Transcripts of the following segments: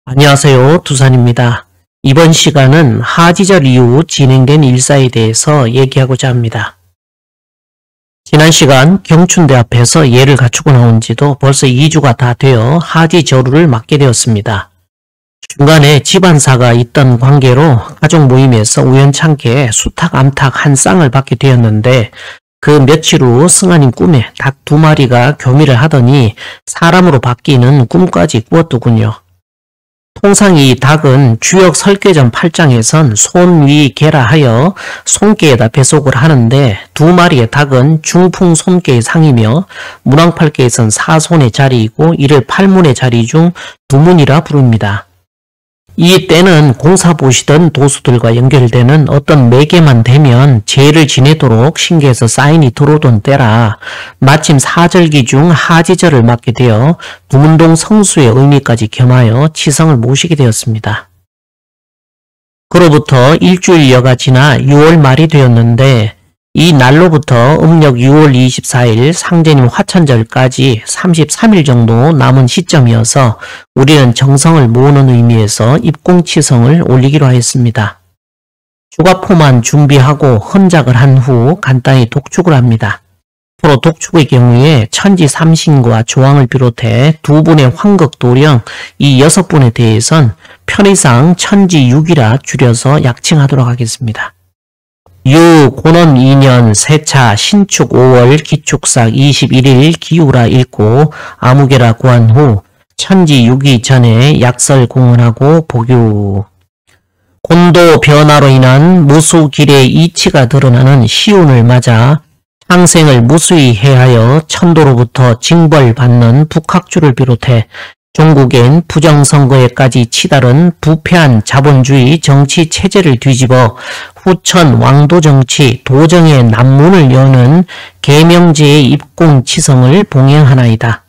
안녕하세요. 두산입니다. 이번 시간은 하지절 이후 진행된 일사에 대해서 얘기하고자 합니다. 지난 시간 경춘대 앞에서 예를 갖추고 나온 지도 벌써 2주가 다 되어 하지저루를 맞게 되었습니다. 중간에 집안사가 있던 관계로 가족 모임에서 우연찮게 수탉, 암탉 한 쌍을 받게 되었는데 그 며칠 후 승아님 꿈에 닭 2마리가 교미를 하더니 사람으로 바뀌는 꿈까지 꾸었더군요. 통상 이 닭은 주역 설계전 8장에선 손위계라 하여 손계에다 배속을 하는데 2마리의 닭은 중풍 손계의 상이며 문왕팔계에선 사손의 자리이고 이를 팔문의 자리 중 두문이라 부릅니다. 이 때는 공사 보시던 도수들과 연결되는 어떤 매개만 되면 죄를 지내도록 신계에서 사인이 들어오던 때라 마침 사절기 중 하지절을 맞게 되어 두문동 성수의 의미까지 겸하여 치성을 모시게 되었습니다. 그로부터 일주일여가 지나 6월 말이 되었는데 이 날로부터 음력 6월 24일 상제님 화천절까지 33일 정도 남은 시점이어서 우리는 정성을 모으는 의미에서 입공치성을 올리기로 하였습니다. 주가포만 준비하고 헌작을 한 후 간단히 독축을 합니다. 앞으로 독축의 경우에 천지 삼신과 조왕을 비롯해 2분의 황극도령 이 6분에 대해선 편의상 천지 6이라 줄여서 약칭하도록 하겠습니다. 고논 2년 세차 신축 5월 기축삭 21일 기우라 읽고 아무개라 구한 후 천지 6이 전에 약설 공헌하고 복유. 곤도 변화로 인한 무수길의 이치가 드러나는 시운을 맞아 상생을 무수히 해하여 천도로부터 징벌받는 북학주를 비롯해 종국엔 부정선거에까지 치달은 부패한 자본주의 정치 체제를 뒤집어 후천 왕도정치 도정의 남문을 여는 계명제의 입공치성을 봉행하나이다.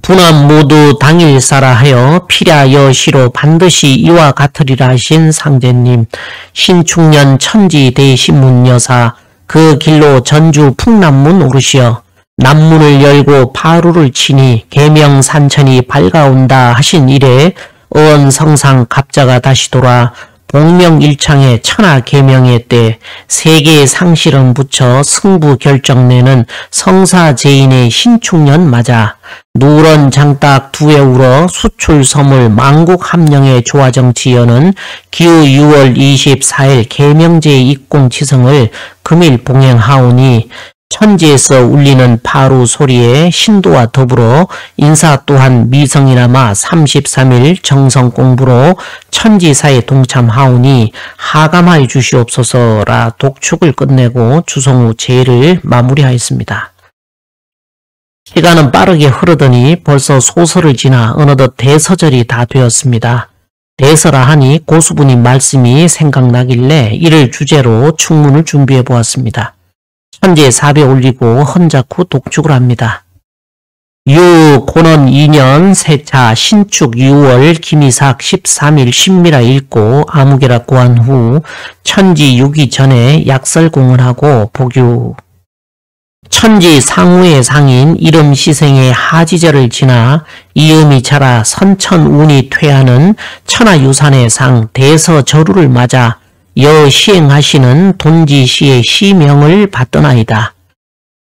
분함 모두 당일사라 하여 필야여시로 반드시 이와 같으리라 하신 상제님, 신축년 천지 대신문여사 그 길로 전주 풍남문 오르시어 남문을 열고 파루를 치니 계명산천이 밝아온다 하신 이래 어언성상 갑자가 다시 돌아 복명일창의 천하계명의 때 세계의 상실은 붙여 승부 결정내는 성사제인의 신축년 맞아 누런 장딱 두에 울어 수출서물 만국함령의 조화정치 여는 기후 6월 24일 계명제의 입공치성을 금일 봉행하오니 천지에서 울리는 파루 소리에 신도와 더불어 인사 또한 미성이나마 33일 정성 공부로 천지사에 동참하오니 하감하여 주시옵소서라 독축을 끝내고 주송 후 제를 마무리하였습니다. 시간은 빠르게 흐르더니 벌써 소설을 지나 어느덧 대서절이 다 되었습니다. 대서라 하니 고수부님 말씀이 생각나길래 이를 주제로 충문을 준비해 보았습니다. 천지에 사배 올리고 헌작 후 독축을 합니다. 고논 2년 세차 신축 6월 김이삭 13일 신미라 읽고 아무개라 구한 후 천지 6이 전에 약설 공헌하고 복유. 천지 상우의 상인 이름 시생의 하지절을 지나 이음이 자라 선천운이 퇴하는 천하유산의 상 대서저루를 맞아 여시행하시는 돈지시의 시명을 받더나이다.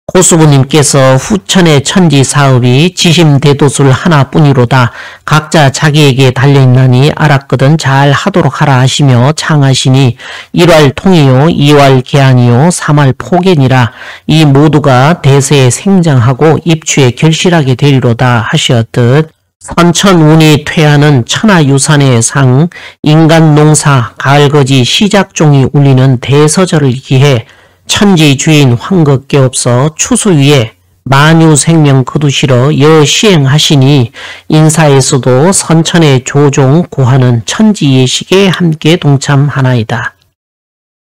고수부님께서 후천의 천지 사업이 지심대도술 하나뿐이로다 각자 자기에게 달려있나니 알았거든 잘 하도록 하라 하시며 창하시니 1왈 통이요 2왈 계안이요 3왈 포견이라 이 모두가 대세에 생장하고 입추에 결실하게 되리로다 하시었듯 선천운이 퇴하는 천하유산의 상, 인간농사, 가을거지 시작종이 울리는 대서절을 기해 천지주인 황극계 없어 추수 위에 만유생명 거두시러 여시행하시니 인사에서도 선천의 조종 고하는 천지예식에 함께 동참하나이다.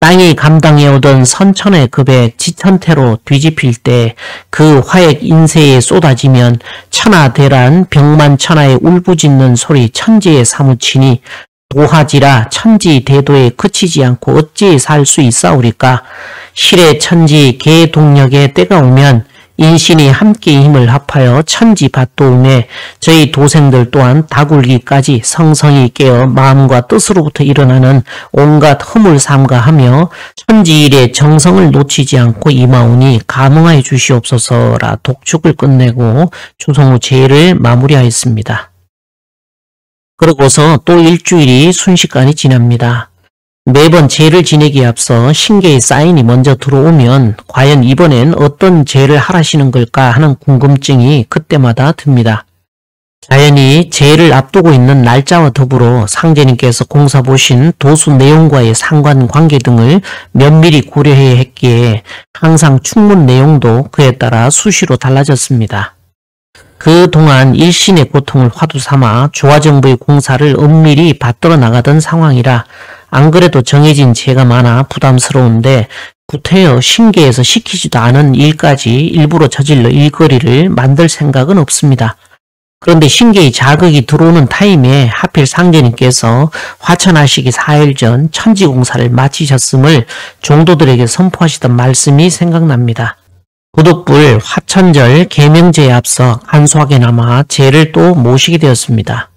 땅이 감당해오던 선천의 급에 지천태로 뒤집힐 때 그 화액 인세에 쏟아지면 천하대란 병만천하에 울부짖는 소리 천지에 사무치니 도하지라 천지대도에 그치지 않고 어찌 살 수 있사오리까. 실의 천지 개동력의 때가 오면 인신이 함께 힘을 합하여 천지밭도움에 저희 도생들 또한 다굴기까지 성성이 깨어 마음과 뜻으로부터 일어나는 온갖 허물 삼가하며 천지일의 정성을 놓치지 않고 임하오니 감응하여 주시옵소서라 독축을 끝내고 주성우 제를 마무리하였습니다. 그러고서 또 일주일이 순식간에 지납니다. 매번 제를 지내기에 앞서 신계의 사인이 먼저 들어오면 과연 이번엔 어떤 제를 하라시는 걸까 하는 궁금증이 그때마다 듭니다. 자연히 제를 앞두고 있는 날짜와 더불어 상제님께서 공사 보신 도수 내용과의 상관관계 등을 면밀히 고려해야 했기에 항상 충문 내용도 그에 따라 수시로 달라졌습니다. 그동안 일신의 고통을 화두 삼아 조화정부의 공사를 엄밀히 받들어 나가던 상황이라 안 그래도 정해진 제가 많아 부담스러운데 구태여 신계에서 시키지도 않은 일까지 일부러 저질러 일거리를 만들 생각은 없습니다. 그런데 신계의 자극이 들어오는 타임에 하필 상제님께서 화천하시기 4일 전 천지공사를 마치셨음을 종도들에게 선포하시던 말씀이 생각납니다. 부득불 화천절 계명제에 앞서 간소하게나마 제를 또 모시게 되었습니다.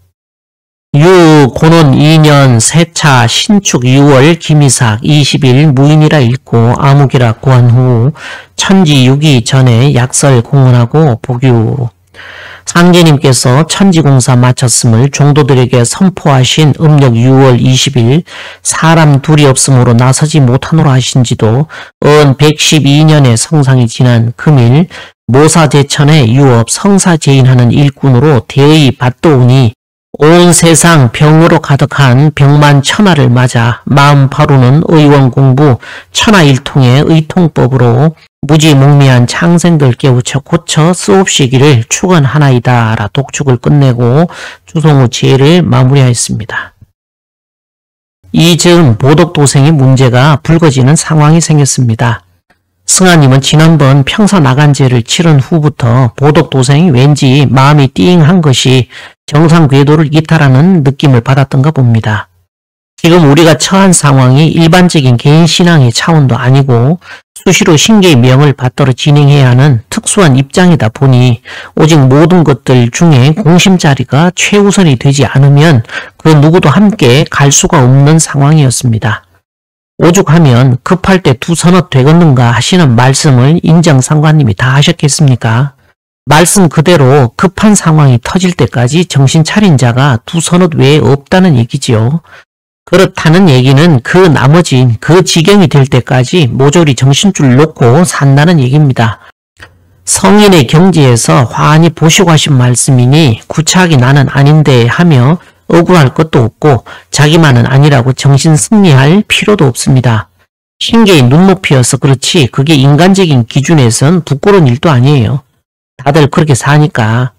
유고논 2년 세차 신축 6월 김이삭 20일 무인이라 읽고 암흑이라 구한 후 천지 6이 전에 약설 공언하고 복유. 상제님께서 천지공사 마쳤음을 종도들에게 선포하신 음력 6월 20일 사람 둘이 없으므로 나서지 못하노라 하신지도 은 112년의 성상이 지난 금일 모사제천의 유업 성사제인하는 일꾼으로 대의 받도오니 온 세상 병으로 가득한 병만천하를 맞아 마음 바로는 의원 공부 천하일통의 의통법으로 무지몽미한 창생들 깨우쳐 고쳐 쓰옵시기를 축원하나이다 라 독축을 끝내고 주성우 제를 마무리하였습니다. 이 즈음 보덕도생의 문제가 불거지는 상황이 생겼습니다. 승하님은 지난번 평사 나간제를 치른 후부터 보덕도생이 왠지 마음이 띵한 것이 정상 궤도를 이탈하는 느낌을 받았던가 봅니다. 지금 우리가 처한 상황이 일반적인 개인 신앙의 차원도 아니고 수시로 신계의 명을 받들어 진행해야 하는 특수한 입장이다 보니 오직 모든 것들 중에 공심자리가 최우선이 되지 않으면 그 누구도 함께 갈 수가 없는 상황이었습니다. 오죽하면 급할 때 두 서너 되겠는가 하시는 말씀을 인정상관님이 다 하셨겠습니까? 말씀 그대로 급한 상황이 터질 때까지 정신 차린 자가 두 서너 외에 없다는 얘기지요. 그렇다는 얘기는 그 나머진 그 지경이 될 때까지 모조리 정신줄 놓고 산다는 얘기입니다. 성인의 경지에서 환히 보시고 하신 말씀이니 구차하게 나는 아닌데 하며 억울할 것도 없고 자기만은 아니라고 정신 승리할 필요도 없습니다. 신계의 눈높이여서 그렇지 그게 인간적인 기준에선 부끄러운 일도 아니에요. 다들 그렇게 사니까.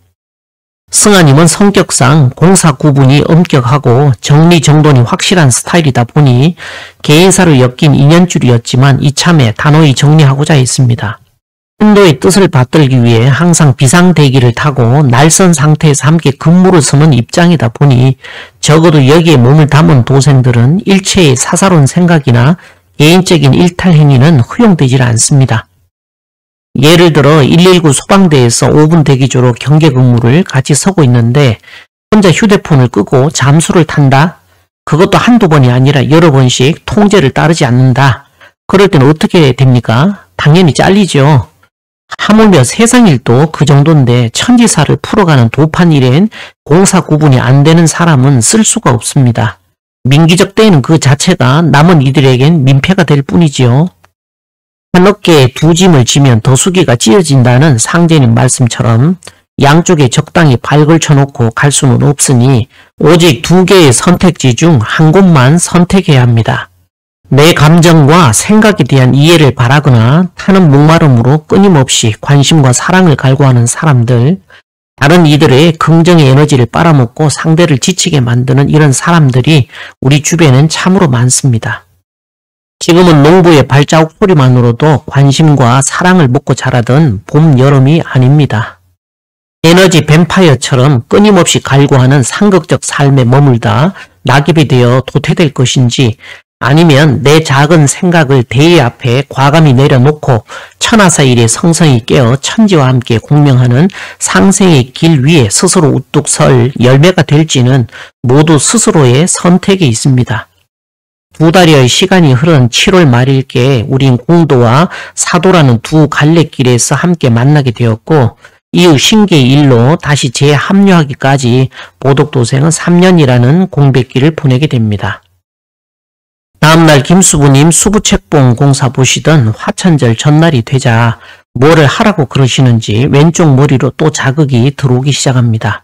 승하님은 성격상 공사 구분이 엄격하고 정리정돈이 확실한 스타일이다 보니 개인사를 엮인 인연줄이었지만 이참에 단호히 정리하고자 했습니다. 신도의 뜻을 받들기 위해 항상 비상대기를 타고 날선 상태에서 함께 근무를 서는 입장이다 보니 적어도 여기에 몸을 담은 도생들은 일체의 사사로운 생각이나 개인적인 일탈 행위는 허용되질 않습니다. 예를 들어 119 소방대에서 5분 대기조로 경계 근무를 같이 서고 있는데 혼자 휴대폰을 끄고 잠수를 탄다? 그것도 한두 번이 아니라 여러 번씩 통제를 따르지 않는다. 그럴 때는 어떻게 됩니까? 당연히 잘리죠. 하물며 세상일도 그 정도인데 천지사를 풀어가는 도판 일엔 공사 구분이 안 되는 사람은 쓸 수가 없습니다. 민기적 대는 그 자체가 남은 이들에겐 민폐가 될 뿐이지요. 한 어깨에 두 짐을 지면 더 수기가 찢어진다는 상제님 말씀처럼 양쪽에 적당히 발 걸쳐놓고 갈 수는 없으니 오직 두 개의 선택지 중 한 곳만 선택해야 합니다. 내 감정과 생각에 대한 이해를 바라거나 타는 목마름으로 끊임없이 관심과 사랑을 갈구하는 사람들, 다른 이들의 긍정의 에너지를 빨아먹고 상대를 지치게 만드는 이런 사람들이 우리 주변엔 참으로 많습니다. 지금은 농부의 발자국 소리만으로도 관심과 사랑을 먹고 자라던 봄, 여름이 아닙니다. 에너지 뱀파이어처럼 끊임없이 갈구하는 상극적 삶에 머물다 낙엽이 되어 도태될 것인지 아니면 내 작은 생각을 대의 앞에 과감히 내려놓고 천하사일의 성성이 깨어 천지와 함께 공명하는 상생의 길 위에 스스로 우뚝 설 열매가 될지는 모두 스스로의 선택에 있습니다. 2달여의 시간이 흐른 7월 말일께 우린 공도와 사도라는 두 갈래길에서 함께 만나게 되었고 이후 신계의 일로 다시 재합류하기까지 보덕도생은 3년이라는 공백기를 보내게 됩니다. 다음날 김수부님 수부책봉 공사 보시던 화천절 전날이 되자 뭐를 하라고 그러시는지 왼쪽 머리로 또 자극이 들어오기 시작합니다.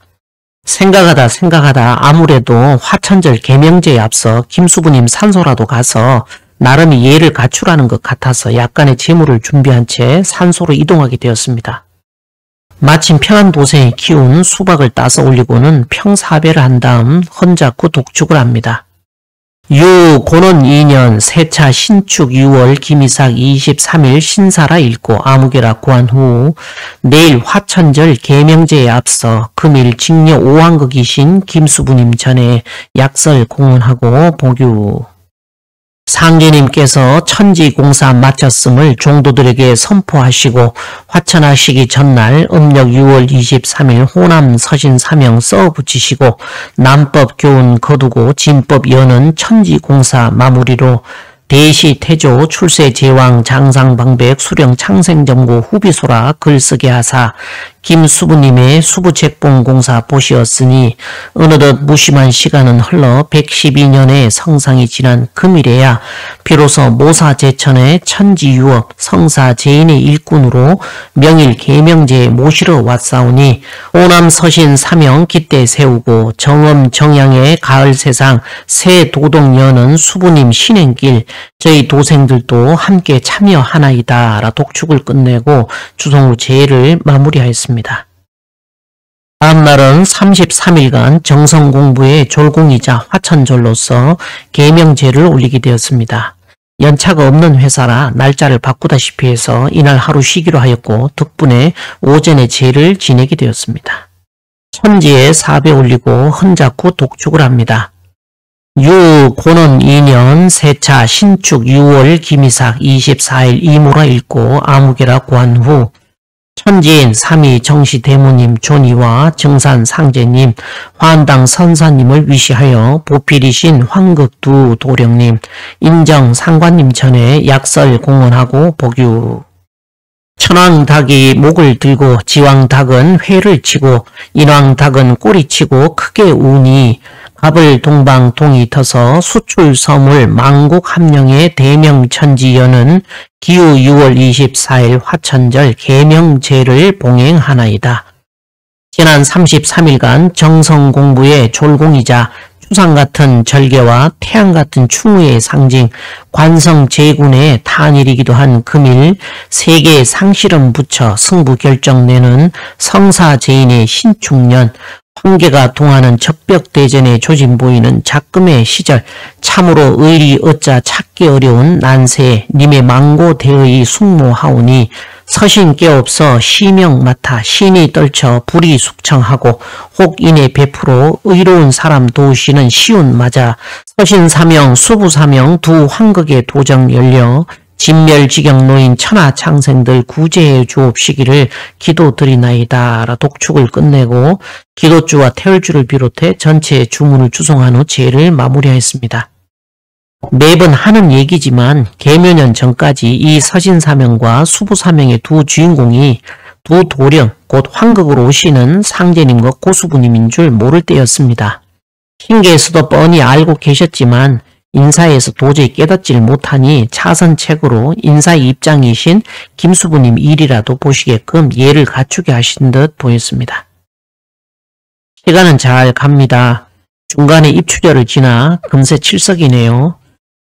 생각하다 아무래도 화천절 개명제에 앞서 김수부님 산소라도 가서 나름의 예를 갖추라는 것 같아서 약간의 재물을 준비한 채 산소로 이동하게 되었습니다. 마침 평안도생이 키운 수박을 따서 올리고는 평사배를 한 다음 헌잡고 독축을 합니다. 고논 2년 세차 신축 6월 김이삭 23일 신사라 읽고 아무개라 구한 후 내일 화천절 계명제에 앞서 금일 직녀 5황극이신 김수부님 전에 약설 공헌하고 복유. 상제님께서 천지공사 마쳤음을 종도들에게 선포하시고 화천하시기 전날 음력 6월 23일 호남 서신 사명 써붙이시고 남법 교훈 거두고 진법 여는 천지공사 마무리로 대시 태조 출세 제왕 장상방백 수령 창생정고 후비소라 글쓰게 하사 김수부님의 수부책봉 공사 보시었으니 어느덧 무심한 시간은 흘러 112년의 성상이 지난 금일에야 비로소 모사제천의 천지유업 성사제인의 일꾼으로 명일 계명제에 모시러 왔사오니 호남서신 사명 깃대 세우고 정엄 정양의 가을 세상 새 도덕 여는 수부님 신행길 저희 도생들도 함께 참여하나이다 라 독축을 끝내고 주성 후 제를 마무리하였습니다. 다음날은 33일간 정성공부의 졸공이자 화천절로서 계명제를 올리게 되었습니다. 연차가 없는 회사라 날짜를 바꾸다시피 해서 이날 하루 쉬기로 하였고 덕분에 오전에 제를 지내게 되었습니다. 천지에 4배 올리고 헌잡고 독축을 합니다. 고논 2년 세차 신축 6월 김이삭 24일 이모라 읽고 아무개라 구한 후 천지인 삼위 정시대무님 존이와 정산 상제님, 화한당 선사님을 위시하여 보필이신 황극두 도령님, 인정 상관님 전에 약설 공헌하고 복유. 천왕닭이 목을 들고 지왕닭은 회를 치고 인왕닭은 꼬리치고 크게 우니 갑을 동방 동이 터서 수출 서물 망국 함령의 대명천지연은 기후 6월 24일 화천절 계명제를 봉행하나이다. 지난 33일간 정성공부의 졸공이자 추상같은 절개와 태양같은 충우의 상징 관성제군의 탄일이기도 한 금일 세계의 상실은 붙여 승부 결정내는 성사제인의 신축년 황계가 동하는 적벽대전에 조진 보이는 작금의 시절 참으로 의리 어짜 찾기 어려운 난세에 님의 망고대의 숙모하오니 서신 깨없어 시명 맡아 신이 떨쳐 불이 숙청하고 혹 인의 베풀어 의로운 사람 도우시는 시운 맞아 서신 사명 수부 사명 두 황극의 도정 열려 진멸지경 노인 천하 창생들 구제해 주옵시기를 기도드리나이다 라 독축을 끝내고 기도주와 태울주를 비롯해 전체 주문을 주송한 후 제를 마무리하였습니다. 매번 하는 얘기지만 계묘년 전까지 이 서신사명과 수부사명의 두 주인공이 두 도령 곧 황극으로 오시는 상제님과 고수부님인 줄 모를 때였습니다. 신계에서도 뻔히 알고 계셨지만 인사에서 도저히 깨닫지를 못하니 차선책으로 인사의 입장이신 김수부님 일이라도 보시게끔 예를 갖추게 하신 듯 보였습니다. 시간은 잘 갑니다. 중간에 입추절을 지나 금세 칠석이네요.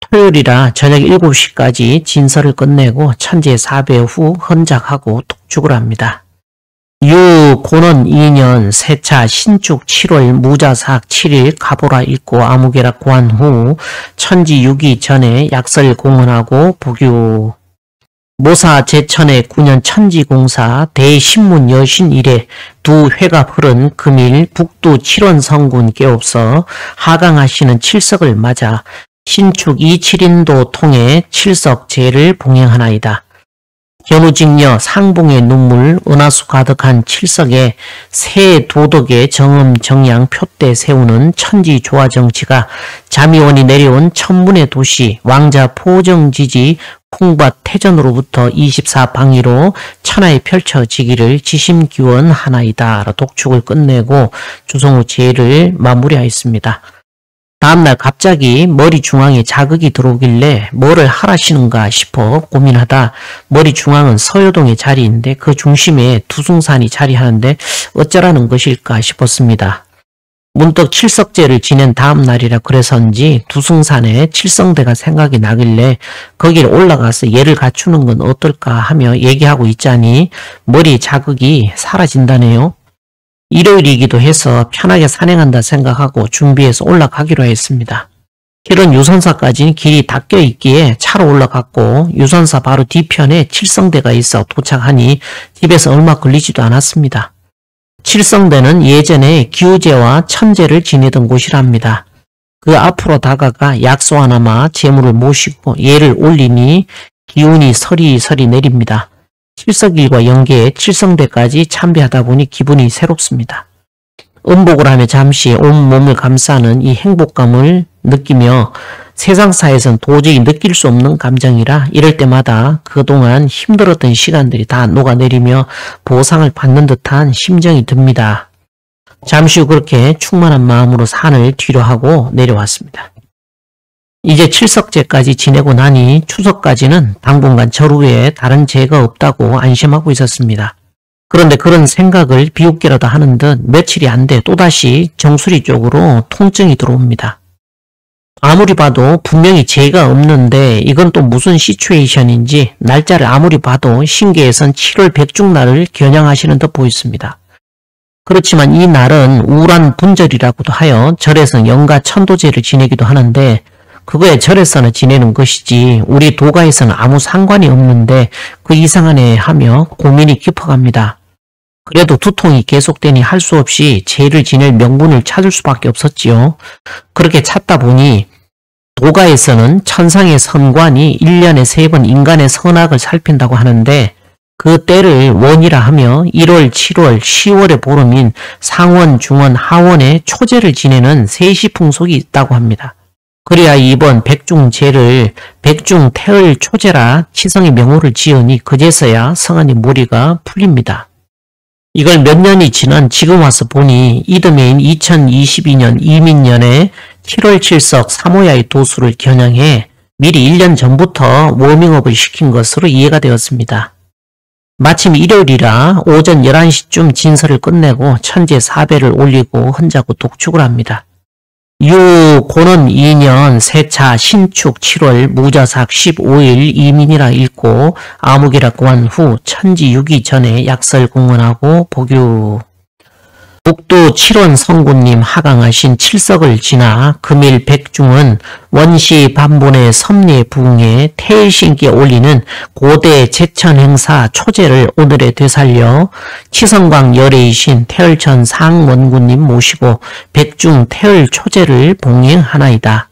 토요일이라 저녁 7시까지 진설을 끝내고 천지에 4배 후 헌작하고 독축을 합니다. 고논 2년 세차 신축 7월 무자삭 7일 가보라 읽고 아무개라 구한 후 천지 6이 전에 약설 공헌하고 복유. 모사 제천의 9년 천지공사 대신문 여신 이래 두 회가 흐른 금일 북두 7원 성군 깨없어 하강하시는 칠석을 맞아 신축 27인도 통해 칠석제를 봉행하나이다. 견우직녀 상봉의 눈물 은하수 가득한 칠석에 새 도덕의 정음 정양 표대 세우는 천지 조화 정치가 자미원이 내려온 천문의 도시 왕자 포정지지 풍밭 태전으로부터 24방위로 천하에 펼쳐지기를 지심기원하나이다. 독축을 끝내고 주성우 제를 마무리하였습니다. 다음날 갑자기 머리 중앙에 자극이 들어오길래 뭐를 하라시는가 싶어 고민하다 머리 중앙은 서효동의 자리인데 그 중심에 두승산이 자리하는데 어쩌라는 것일까 싶었습니다. 문득 칠석제를 지낸 다음 날이라 그래서인지 두승산에 칠성대가 생각이 나길래 거길 올라가서 예를 갖추는 건 어떨까 하며 얘기하고 있자니 머리 자극이 사라진다네요. 일요일이기도 해서 편하게 산행한다 생각하고 준비해서 올라가기로 했습니다. 길은 유선사까지 길이 닦여 있기에 차로 올라갔고 유선사 바로 뒤편에 칠성대가 있어 도착하니 집에서 얼마 걸리지도 않았습니다. 칠성대는 예전에 기우제와 천제를 지내던 곳이랍니다. 그 앞으로 다가가 약소 하나마 제물을 모시고 예를 올리니 기운이 서리서리 내립니다. 칠석일과 연계해 칠성대까지 참배하다 보니 기분이 새롭습니다. 음복을 하며 잠시 온몸을 감싸는 이 행복감을 느끼며 세상사에선 도저히 느낄 수 없는 감정이라 이럴 때마다 그동안 힘들었던 시간들이 다 녹아내리며 보상을 받는 듯한 심정이 듭니다. 잠시 후 그렇게 충만한 마음으로 산을 뒤로하고 내려왔습니다. 이제 칠석제까지 지내고 나니 추석까지는 당분간 절후에 다른 죄가 없다고 안심하고 있었습니다. 그런데 그런 생각을 비웃기라도 하는 듯 며칠이 안 돼 또다시 정수리 쪽으로 통증이 들어옵니다. 아무리 봐도 분명히 죄가 없는데 이건 또 무슨 시츄에이션인지 날짜를 아무리 봐도 신계에선 7월 백중날을 겨냥하시는 듯 보였습니다. 그렇지만 이 날은 우울한 분절이라고도 하여 절에서 영가 천도제를 지내기도 하는데 그거에 절에서는 지내는 것이지 우리 도가에서는 아무 상관이 없는데 그 이상하네 하며 고민이 깊어갑니다. 그래도 두통이 계속되니 할 수 없이 제를 지낼 명분을 찾을 수밖에 없었지요. 그렇게 찾다 보니 도가에서는 천상의 선관이 1년에 3번 인간의 선악을 살핀다고 하는데 그 때를 원이라 하며 1월, 7월, 10월의 보름인 상원, 중원, 하원에 초제를 지내는 세시풍속이 있다고 합니다. 그래야 이번 백중제를 백중태을 초제라 치성의 명호를 지으니 그제서야 성안의 무리가 풀립니다. 이걸 몇 년이 지난 지금 와서 보니 이듬해인 2022년 이민년에 7월 7석 사모야의 도수를 겨냥해 미리 1년 전부터 워밍업을 시킨 것으로 이해가 되었습니다. 마침 일요일이라 오전 11시쯤 진설을 끝내고 천재 4배를 올리고 헌자고 독축을 합니다. 유고는 2년 세차 신축 7월 무자삭 15일 이민이라 읽고 아무개라 구한 후 천지 6이 전에 약설 공언하고 복유. 북두 7원 성군님 하강하신 칠석을 지나 금일 백중은 원시 반본의 섭리에 부응해 태일신기에 올리는 고대 제천 행사 초제를 오늘에 되살려 치성광 열애이신 태열천 상원군님 모시고 백중 태열 초제를 봉행하나이다.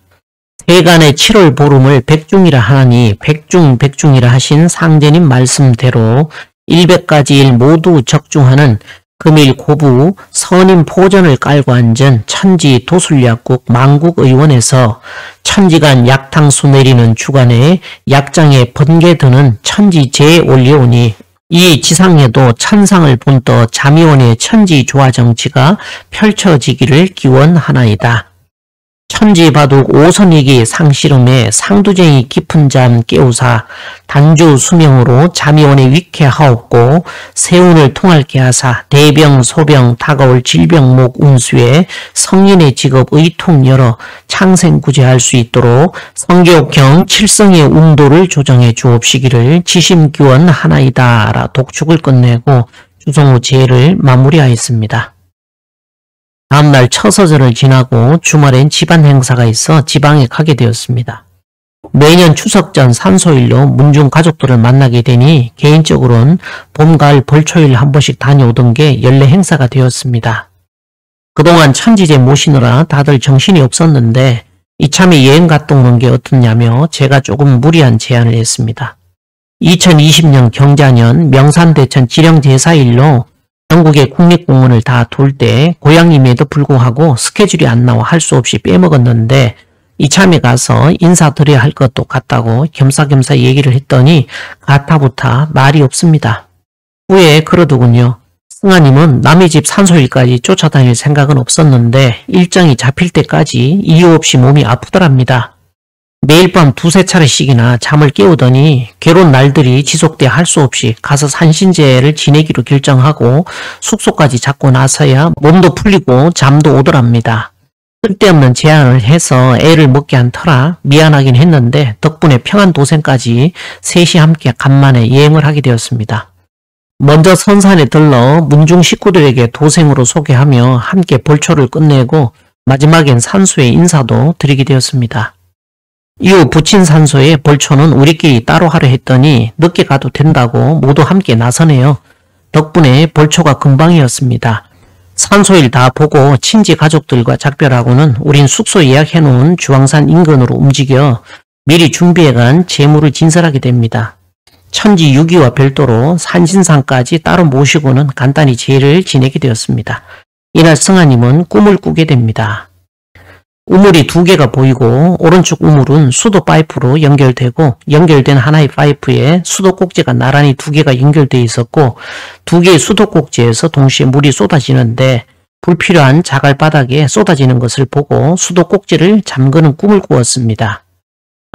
세간의 7월 보름을 백중이라 하니 백중이라 하신 상제님 말씀대로 100가지 일 모두 적중하는 금일 고부 선임 포전을 깔고 앉은 천지 도술약국 망국의원에서 천지간 약탕수 내리는 주간에 약장에 번개 드는 천지제에 올려오니 이 지상에도 천상을 본떠 자미원의 천지 조화 정치가 펼쳐지기를 기원하나이다. 천지바둑 오선이기 상씨름에 상두쟁이 깊은 잠 깨우사 단주 수명으로 자미원에 위쾌하옵고 세운을 통할게 하사 대병 소병 다가올 질병목 운수에 성인의 직업 의통 열어 창생구제할 수 있도록 성교경 칠성의 운도를 조정해 주옵시기를 지심기원하나이다 라 독축을 끝내고 주성우 제를 마무리하였습니다. 다음날 처서절을 지나고 주말엔 집안 행사가 있어 지방에 가게 되었습니다. 매년 추석 전 산소일로 문중 가족들을 만나게 되니 개인적으로는 봄, 가을, 벌초일 한 번씩 다녀오던 게 연례 행사가 되었습니다. 그동안 천지제 모시느라 다들 정신이 없었는데 이참에 여행 갔다 오는 게 어떻냐며 제가 조금 무리한 제안을 했습니다. 2020년 경자년 명산대천 지령제사일로 전국의 국립공원을 다 돌 때 고향임에도 불구하고 스케줄이 안 나와 할 수 없이 빼먹었는데 이참에 가서 인사드려야 할 것도 같다고 겸사겸사 얘기를 했더니 가타부타 말이 없습니다. 후에 그러더군요. 승아님은 남의 집 산소일까지 쫓아다닐 생각은 없었는데 일정이 잡힐 때까지 이유 없이 몸이 아프더랍니다. 매일 밤 두세 차례씩이나 잠을 깨우더니 괴로운 날들이 지속돼 할 수 없이 가서 산신제를 지내기로 결정하고 숙소까지 잡고 나서야 몸도 풀리고 잠도 오더랍니다. 쓸데없는 제안을 해서 애를 먹게 한 터라 미안하긴 했는데 덕분에 평안도생까지 셋이 함께 간만에 여행을 하게 되었습니다. 먼저 선산에 들러 문중 식구들에게 도생으로 소개하며 함께 벌초를 끝내고 마지막엔 산소에 인사도 드리게 되었습니다. 이후 부친 산소에 벌초는 우리끼리 따로 하려 했더니 늦게 가도 된다고 모두 함께 나서네요. 덕분에 벌초가 금방이었습니다. 산소일 다 보고 친지 가족들과 작별하고는 우린 숙소 예약해놓은 주황산 인근으로 움직여 미리 준비해간 재물을 진설하게 됩니다. 천지 유기와 별도로 산신상까지 따로 모시고는 간단히 제를 지내게 되었습니다. 이날 승아님은 꿈을 꾸게 됩니다. 우물이 2개가 보이고 오른쪽 우물은 수도 파이프로 연결되고 연결된 하나의 파이프에 수도 꼭지가 나란히 2개가 연결되어 있었고 2개의 수도 꼭지에서 동시에 물이 쏟아지는데 불필요한 자갈바닥에 쏟아지는 것을 보고 수도 꼭지를 잠그는 꿈을 꾸었습니다.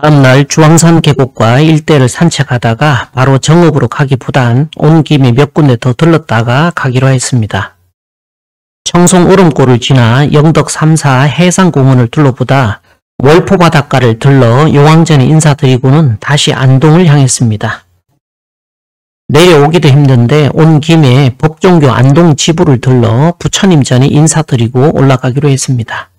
다음날 주황산 계곡과 일대를 산책하다가 바로 정읍으로 가기보단 온 김에 몇 군데 더 들렀다가 가기로 했습니다. 청송 얼음골을 지나 영덕 3사 해상공원을 둘러보다 월포 바닷가를 들러 용왕전에 인사드리고는 다시 안동을 향했습니다. 내려오기도 힘든데 온 김에 법종교 안동 지부를 들러 부처님 전에 인사드리고 올라가기로 했습니다.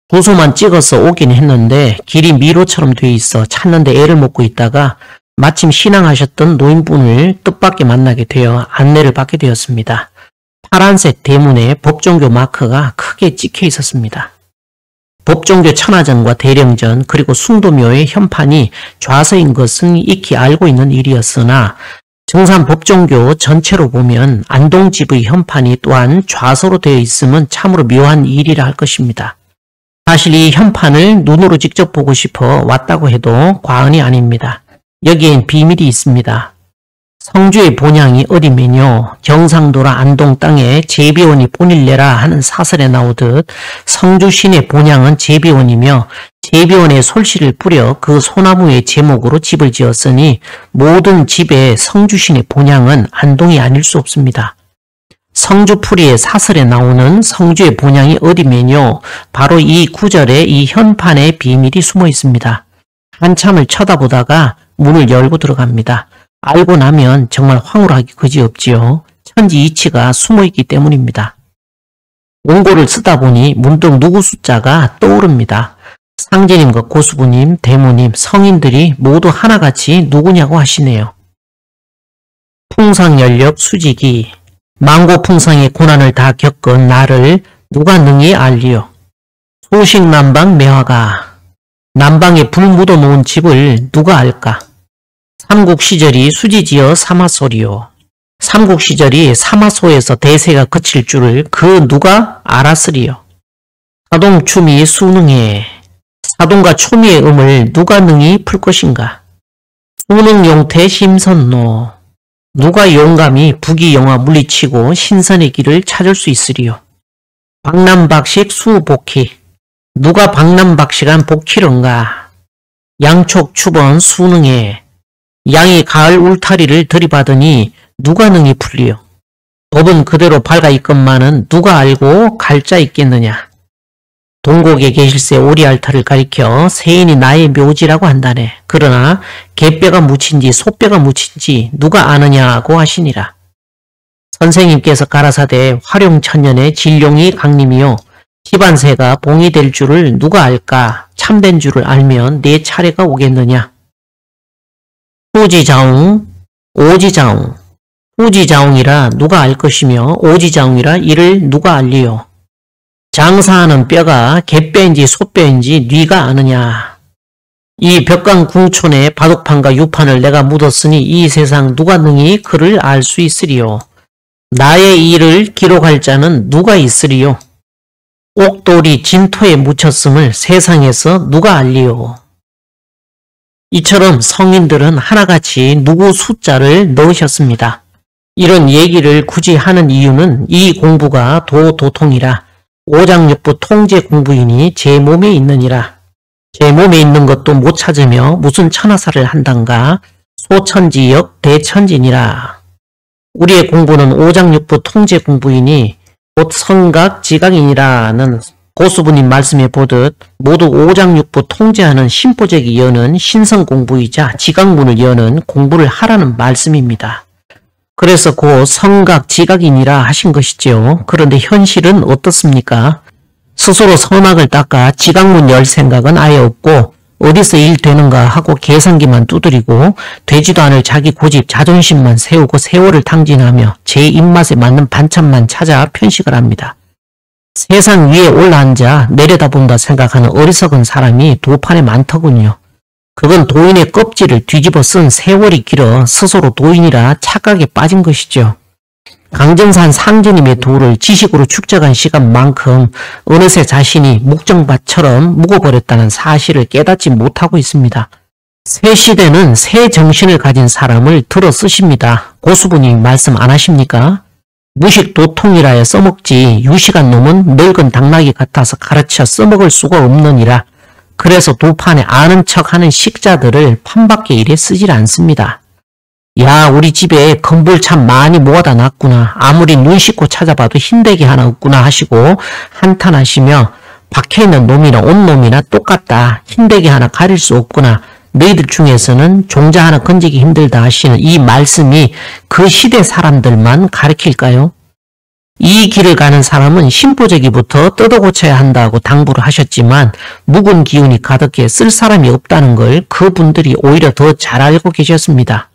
도소만 찍어서 오긴 했는데 길이 미로처럼 돼 있어 찾는데 애를 먹고 있다가 마침 신앙하셨던 노인분을 뜻밖의 만나게 되어 안내를 받게 되었습니다. 파란색 대문에 법종교 마크가 크게 찍혀 있었습니다. 법종교 천하전과 대령전 그리고 숭도묘의 현판이 좌서인 것은 익히 알고 있는 일이었으나 정산 법종교 전체로 보면 안동집의 현판이 또한 좌서로 되어 있으면 참으로 묘한 일이라 할 것입니다. 사실 이 현판을 눈으로 직접 보고 싶어 왔다고 해도 과언이 아닙니다. 여기엔 비밀이 있습니다. 성주의 본향이 어디면요 경상도라 안동 땅에 제비원이 본일래라 하는 사설에 나오듯 성주신의 본향은 제비원이며 제비원의 솔씨를 뿌려 그 소나무의 제목으로 집을 지었으니 모든 집의 성주신의 본향은 안동이 아닐 수 없습니다. 성주풀이의 사설에 나오는 성주의 본향이 어디면요 바로 이 구절에 이 현판의 비밀이 숨어 있습니다. 한참을 쳐다보다가 문을 열고 들어갑니다. 알고 나면 정말 황홀하기 그지없지요. 천지이치가 숨어있기 때문입니다. 원고를 쓰다 보니 문득 누구 숫자가 떠오릅니다. 상제님과 고수부님, 대모님, 성인들이 모두 하나같이 누구냐고 하시네요. 풍상연력 수직이 망고풍상의 고난을 다 겪은 나를 누가 능히 알리요. 소식난방 매화가 난방에 불 묻어놓은 집을 누가 알까. 삼국시절이 수지지어 사마소리요. 삼국시절이 사마소에서 대세가 그칠 줄을 그 누가 알았으리요. 사동춤이 수능해 사동과 초미의 음을 누가 능히 풀 것인가. 수능용태 심선노 누가 용감히 부귀영화 물리치고 신선의 길을 찾을 수 있으리요. 박남박식 수복희 누가 박남박식한 복희런가. 양촉추번 수능해 양이 가을 울타리를 들이받으니 누가 능히 풀리요. 법은 그대로 밝아 있건만은 누가 알고 갈자 있겠느냐. 동곡에 계실새 오리알타를 가리켜 세인이 나의 묘지라고 한다네. 그러나 개뼈가 묻힌지 소뼈가 묻힌지 누가 아느냐고 하시니라. 선생님께서 가라사대 활용천년의 진룡이 강림이요. 집안새가 봉이 될 줄을 누가 알까. 참된 줄을 알면 내 차례가 오겠느냐. 후지자웅, 오지자웅. 후지자웅이라 누가 알 것이며 오지자웅이라 이를 누가 알리요. 장사하는 뼈가 개뼈인지 소뼈인지 네가 아느냐. 이 벽강궁촌의 바둑판과 유판을 내가 묻었으니 이 세상 누가 능히 그를 알 수 있으리요. 나의 일을 기록할 자는 누가 있으리요. 옥돌이 진토에 묻혔음을 세상에서 누가 알리요. 이처럼 성인들은 하나같이 누구 숫자를 넣으셨습니다. 이런 얘기를 굳이 하는 이유는 이 공부가 도통이라 오장육부 통제 공부이니 제 몸에 있느니라. 제 몸에 있는 것도 못 찾으며 무슨 천하사를 한단가 소천지역 대천지니라. 우리의 공부는 오장육부 통제 공부이니 곧 성각지각이니라는 고수부님 말씀에 보듯 모두 오장육부 통제하는 심보적이 여는 신성공부이자 지각문을 여는 공부를 하라는 말씀입니다. 그래서 곧 성각지각이니라 하신 것이지요. 그런데 현실은 어떻습니까? 스스로 선악을 닦아 지각문 열 생각은 아예 없고 어디서 일 되는가 하고 계산기만 두드리고 되지도 않을 자기 고집 자존심만 세우고 세월을 탕진하며 제 입맛에 맞는 반찬만 찾아 편식을 합니다. 세상 위에 올라앉아 내려다본다 생각하는 어리석은 사람이 도판에 많더군요. 그건 도인의 껍질을 뒤집어 쓴 세월이 길어 스스로 도인이라 착각에 빠진 것이죠. 강정산 상제님의 도를 지식으로 축적한 시간만큼 어느새 자신이 묵정밭처럼 묵어버렸다는 사실을 깨닫지 못하고 있습니다. 새 시대는 새 정신을 가진 사람을 들어 쓰십니다. 고수분이 말씀 안 하십니까? 무식 도통이라야 써먹지 유식한 놈은 늙은 당나귀 같아서 가르쳐 써먹을 수가 없느니라. 그래서 도판에 아는 척하는 식자들을 판밖에 일에 쓰질 않습니다. 야, 우리 집에 건불 참 많이 모아다 놨구나. 아무리 눈 씻고 찾아봐도 흰대기 하나 없구나 하시고 한탄하시며 박혀있는 놈이나 온 놈이나 똑같다. 흰대기 하나 가릴 수 없구나. 너희들 중에서는 종자 하나 건지기 힘들다 하시는 이 말씀이 그 시대 사람들만 가르칠까요? 이 길을 가는 사람은 신보제기부터 뜯어고쳐야 한다고 당부를 하셨지만 묵은 기운이 가득해 쓸 사람이 없다는 걸 그분들이 오히려 더 잘 알고 계셨습니다.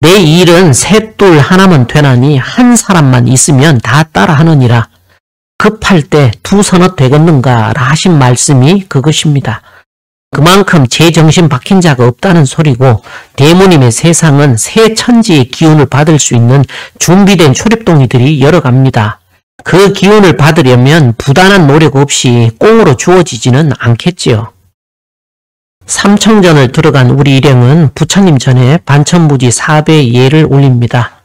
내 일은 셋둘 하나면 되나니 한 사람만 있으면 다 따라 하느니라. 급할 때 두 서너 되겠는가라 하신 말씀이 그것입니다. 그만큼 제 정신 박힌 자가 없다는 소리고 대모님의 세상은 새 천지의 기운을 받을 수 있는 준비된 초립동이들이 열어갑니다. 그 기운을 받으려면 부단한 노력 없이 꽁으로 주어지지는 않겠지요. 삼청전을 들어간 우리 일행은 부처님 전에 반천무지 4배의 예를 올립니다.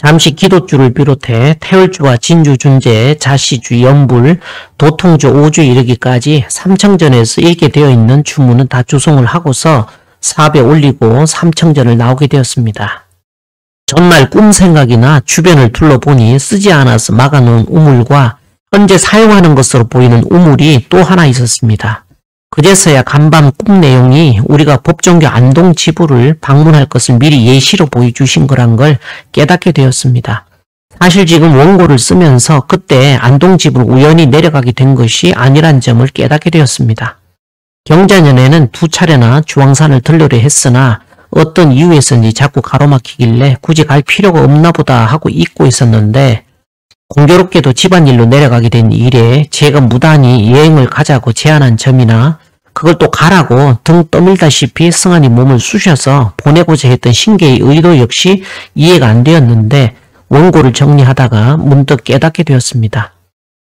잠시 기도주를 비롯해 태월주와 진주준재, 자시주, 연불, 도통주, 오주 이르기까지 삼청전에서 읽게 되어 있는 주문은 다 주송을 하고서 4배 올리고 삼청전을 나오게 되었습니다. 전날 꿈 생각이나 주변을 둘러보니 쓰지 않아서 막아놓은 우물과 현재 사용하는 것으로 보이는 우물이 또 하나 있었습니다. 그제서야 간밤 꿈 내용이 우리가 법종교 안동 지부를 방문할 것을 미리 예시로 보여주신 거란 걸 깨닫게 되었습니다. 사실 지금 원고를 쓰면서 그때 안동 지부를 우연히 내려가게 된 것이 아니란 점을 깨닫게 되었습니다. 경자년에는 2차례나 주황산을 들르려 했으나 어떤 이유에서인지 자꾸 가로막히길래 굳이 갈 필요가 없나 보다 하고 잊고 있었는데 공교롭게도 집안일로 내려가게 된 일에 제가 무단히 여행을 가자고 제안한 점이나 그걸 또 가라고 등 떠밀다시피 승한이 몸을 쑤셔서 보내고자 했던 신계의 의도 역시 이해가 안 되었는데 원고를 정리하다가 문득 깨닫게 되었습니다.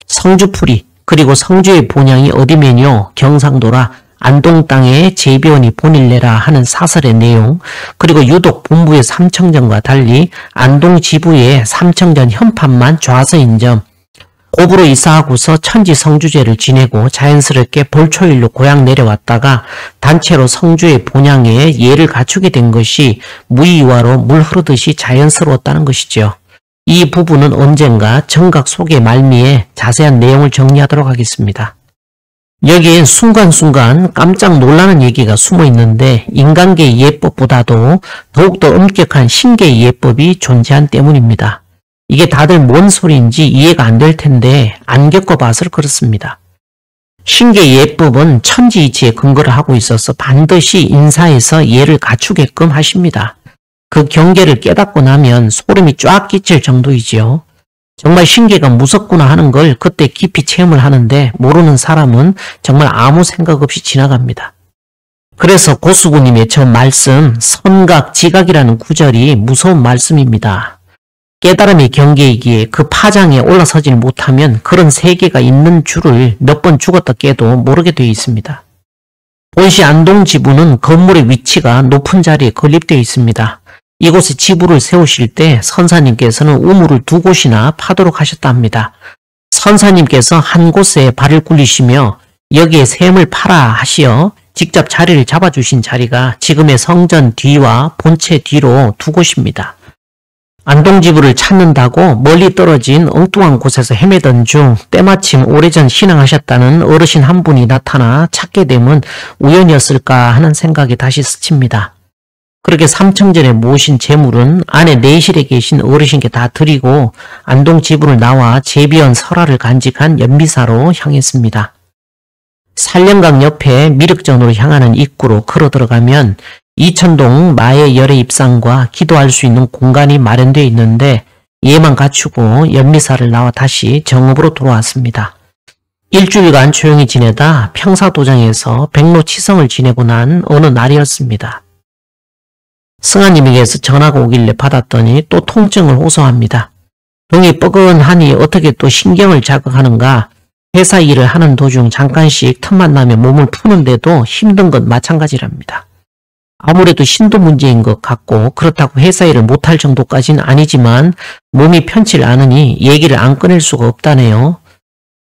성주풀이 그리고 성주의 본향이 어디면요 경상도라 안동 땅에 제비원이 본일내라 하는 사설의 내용 그리고 유독 본부의 삼청전과 달리 안동 지부의 삼청전 현판만 좌서인 점 고부로 이사하고서 천지 성주제를 지내고 자연스럽게 볼초일로 고향 내려왔다가 단체로 성주의 본향에 예를 갖추게 된 것이 무이와로 물 흐르듯이 자연스러웠다는 것이죠. 이 부분은 언젠가 정각 소개 말미에 자세한 내용을 정리하도록 하겠습니다. 여기엔 순간순간 깜짝 놀라는 얘기가 숨어 있는데 인간계의 예법보다도 더욱더 엄격한 신계의 예법이 존재한 때문입니다. 이게 다들 뭔 소리인지 이해가 안 될 텐데 안 겪어봐서 그렇습니다. 신계의 예법은 천지이치에 근거를 하고 있어서 반드시 인사에서 예를 갖추게끔 하십니다. 그 경계를 깨닫고 나면 소름이 쫙 끼칠 정도이지요. 정말 신기가 무섭구나 하는 걸 그때 깊이 체험을 하는데 모르는 사람은 정말 아무 생각 없이 지나갑니다. 그래서 고수부님의 저 말씀 선각, 지각이라는 구절이 무서운 말씀입니다. 깨달음의 경계이기에 그 파장에 올라서질 못하면 그런 세계가 있는 줄을 몇 번 죽었다 깨도 모르게 되어 있습니다. 본시 안동 지부는 건물의 위치가 높은 자리에 건립되어 있습니다. 이곳에 지부를 세우실 때 선사님께서는 우물을 2곳이나 파도록 하셨다 합니다. 선사님께서 한 곳에 발을 굴리시며 여기에 샘을 파라 하시어 직접 자리를 잡아주신 자리가 지금의 성전 뒤와 본체 뒤로 2곳입니다. 안동지부를 찾는다고 멀리 떨어진 엉뚱한 곳에서 헤매던 중 때마침 오래전 신앙하셨다는 어르신 한 분이 나타나 찾게 되면 우연이었을까 하는 생각이 다시 스칩니다. 그렇게 삼청전에 모으신 재물은 아내 내실에 계신 어르신께 다 드리고 안동지부를 나와 제비연 설화를 간직한 연미사로 향했습니다. 산령강 옆에 미륵전으로 향하는 입구로 걸어 들어가면 이천동 마의 열의 입상과 기도할 수 있는 공간이 마련되어 있는데 예만 갖추고 연미사를 나와 다시 정읍으로 돌아왔습니다. 일주일간 조용히 지내다 평사도장에서 백로치성을 지내고 난 어느 날이었습니다. 승하님에게서 전화가 오길래 받았더니 또 통증을 호소합니다. 동이 뻐근하니 어떻게 또 신경을 자극하는가. 회사 일을 하는 도중 잠깐씩 틈만 나면 몸을 푸는데도 힘든 건 마찬가지랍니다. 아무래도 신도 문제인 것 같고 그렇다고 회사 일을 못할 정도까지는 아니지만 몸이 편치 않으니 얘기를 안 꺼낼 수가 없다네요.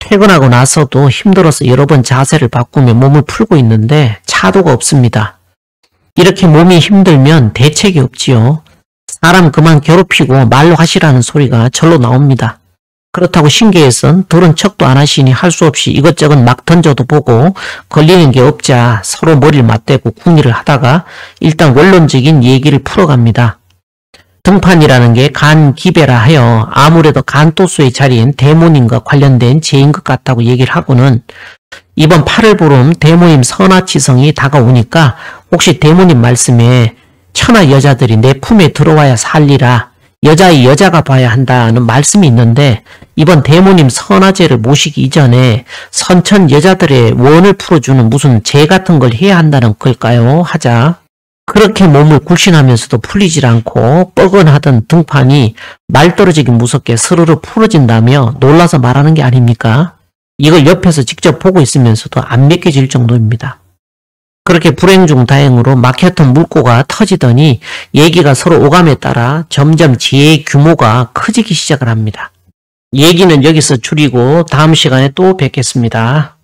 퇴근하고 나서도 힘들어서 여러 번 자세를 바꾸며 몸을 풀고 있는데 차도가 없습니다. 이렇게 몸이 힘들면 대책이 없지요. 사람 그만 괴롭히고 말로 하시라는 소리가 절로 나옵니다. 그렇다고 신계에선 들은 척도 안 하시니 할 수 없이 이것저것 막 던져도 보고 걸리는 게 없자 서로 머리를 맞대고 궁리를 하다가 일단 원론적인 얘기를 풀어갑니다. 등판이라는 게 간 기배라 하여 아무래도 간토수의 자리인 대모님과 관련된 제인 것 같다고 얘기를 하고는 이번 8월 보름 대모님 선화치성이 다가오니까 혹시 대모님 말씀에 천하 여자들이 내 품에 들어와야 살리라. 여자의 여자가 봐야 한다는 말씀이 있는데 이번 대모님 선화제를 모시기 이전에 선천 여자들의 원을 풀어주는 무슨 제 같은 걸 해야 한다는 걸까요? 하자 그렇게 몸을 굴신하면서도 풀리질 않고 뻐근하던 등판이 말 떨어지기 무섭게 스르르 풀어진다며 놀라서 말하는 게 아닙니까? 이걸 옆에서 직접 보고 있으면서도 안 믿겨질 정도입니다. 그렇게 불행 중 다행으로 막혔던 물꼬가 터지더니 얘기가 서로 오감에 따라 점점 지혜의 규모가 커지기 시작을 합니다. 얘기는 여기서 줄이고 다음 시간에 또 뵙겠습니다.